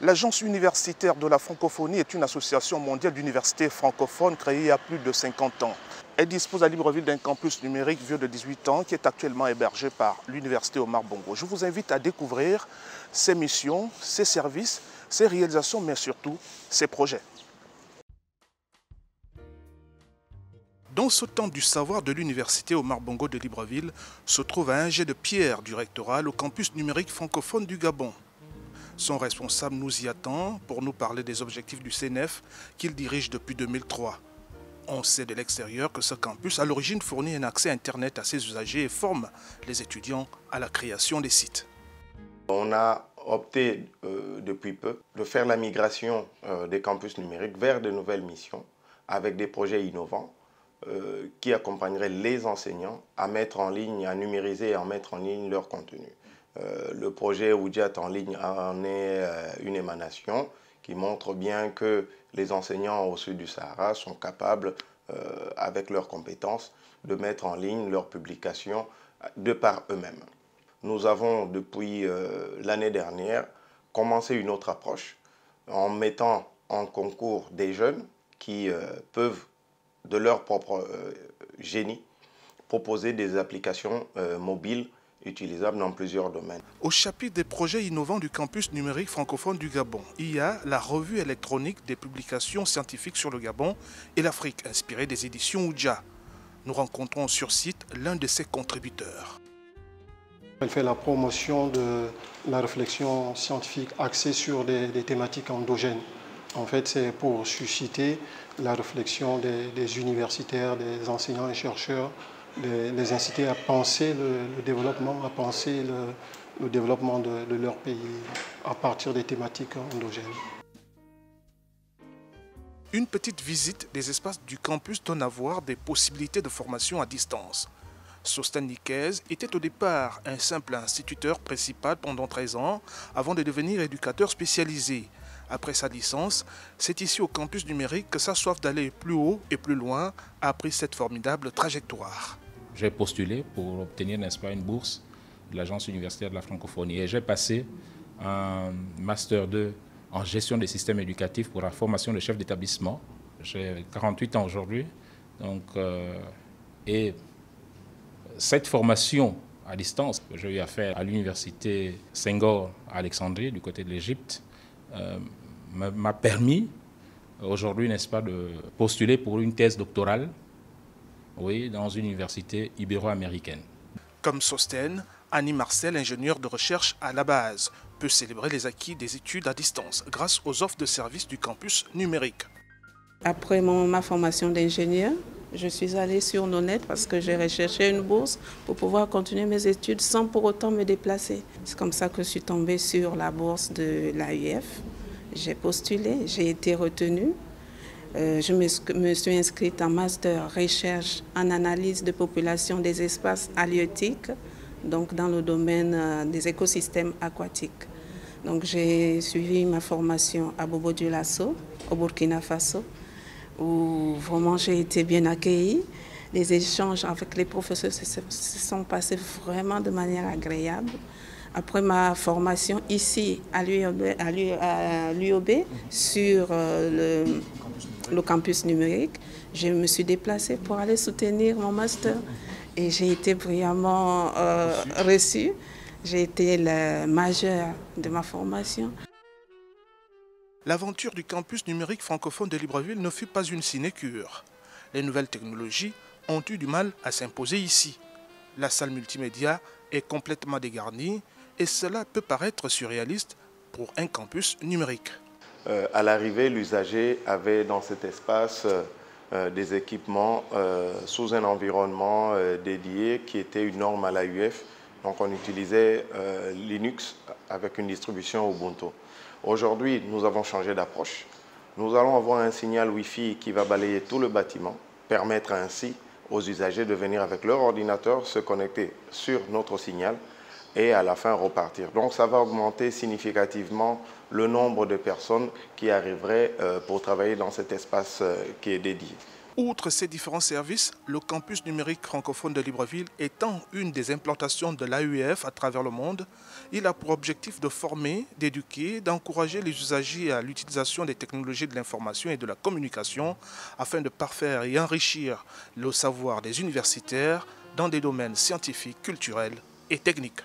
L'Agence universitaire de la francophonie est une association mondiale d'universités francophones créée il y a plus de 50 ans. Elle dispose à Libreville d'un campus numérique vieux de 18 ans qui est actuellement hébergé par l'université Omar Bongo. Je vous invite à découvrir ses missions, ses services, ses réalisations, mais surtout ses projets. Dans ce temple du savoir de l'université Omar Bongo de Libreville se trouve un jet de pierre du rectorat au campus numérique francophone du Gabon. Son responsable nous y attend pour nous parler des objectifs du CNF qu'il dirige depuis 2003. On sait de l'extérieur que ce campus, à l'origine, fournit un accès Internet à ses usagers et forme les étudiants à la création des sites. On a opté depuis peu de faire la migration des campus numériques vers de nouvelles missions avec des projets innovants qui accompagneraient les enseignants à mettre en ligne, à numériser et à mettre en ligne leur contenu. Le projet Oudjat en ligne en est une émanation qui montre bien que les enseignants au sud du Sahara sont capables, avec leurs compétences, de mettre en ligne leurs publications de par eux-mêmes. Nous avons, depuis l'année dernière, commencé une autre approche en mettant en concours des jeunes qui peuvent, de leur propre génie, proposer des applications mobiles utilisables dans plusieurs domaines. Au chapitre des projets innovants du campus numérique francophone du Gabon, il y a la revue électronique des publications scientifiques sur le Gabon et l'Afrique, inspirée des éditions Oudja. Nous rencontrons sur site l'un de ses contributeurs. Elle fait la promotion de la réflexion scientifique axée sur des thématiques endogènes. En fait, c'est pour susciter la réflexion des universitaires, des enseignants et chercheurs, les inciter à penser le développement, à penser le développement de leur pays à partir des thématiques endogènes. Une petite visite des espaces du campus donne à voir des possibilités de formation à distance. Sosten Nikez était au départ un simple instituteur principal pendant 13 ans avant de devenir éducateur spécialisé. Après sa licence, c'est ici au campus numérique que sa soif d'aller plus haut et plus loin a pris cette formidable trajectoire. J'ai postulé pour obtenir, n'est-ce pas, une bourse de l'Agence universitaire de la francophonie et j'ai passé un Master 2 en gestion des systèmes éducatifs pour la formation de chef d'établissement. J'ai 48 ans aujourd'hui, et cette formation à distance que j'ai eu à faire à l'université Senghor à Alexandrie, du côté de l'Égypte, m'a permis aujourd'hui, n'est-ce pas, de postuler pour une thèse doctorale, oui, dans une université ibéro-américaine. Comme Sosten, Annie Marcel, ingénieure de recherche à la base, peut célébrer les acquis des études à distance grâce aux offres de services du campus numérique. Après ma formation d'ingénieur, je suis allée sur Nonet parce que j'ai recherché une bourse pour pouvoir continuer mes études sans pour autant me déplacer. C'est comme ça que je suis tombée sur la bourse de l'AUF. J'ai postulé, j'ai été retenue. Je me suis inscrite en master recherche en analyse de population des espaces halieutiques, donc dans le domaine des écosystèmes aquatiques. Donc j'ai suivi ma formation à Bobo-Dioulasso, au Burkina Faso, où vraiment j'ai été bien accueillie. Les échanges avec les professeurs se sont passés vraiment de manière agréable. Après ma formation ici à l'UOB sur le campus numérique, je me suis déplacée pour aller soutenir mon master et j'ai été brillamment reçue. J'ai été la majeure de ma formation. L'aventure du campus numérique francophone de Libreville ne fut pas une sinécure. Les nouvelles technologies ont eu du mal à s'imposer ici. La salle multimédia est complètement dégarnie et cela peut paraître surréaliste pour un campus numérique. À l'arrivée, l'usager avait dans cet espace des équipements sous un environnement dédié qui était une norme à l'AUF. Donc on utilisait Linux avec une distribution Ubuntu. Aujourd'hui, nous avons changé d'approche. Nous allons avoir un signal Wi-Fi qui va balayer tout le bâtiment, permettre ainsi aux usagers de venir avec leur ordinateur se connecter sur notre signal et à la fin repartir. Donc ça va augmenter significativement le nombre de personnes qui arriveraient pour travailler dans cet espace qui est dédié. Outre ces différents services, le campus numérique francophone de Libreville étant une des implantations de l'AUEF à travers le monde, il a pour objectif de former, d'éduquer, d'encourager les usagers à l'utilisation des technologies de l'information et de la communication afin de parfaire et enrichir le savoir des universitaires dans des domaines scientifiques, culturels et techniques.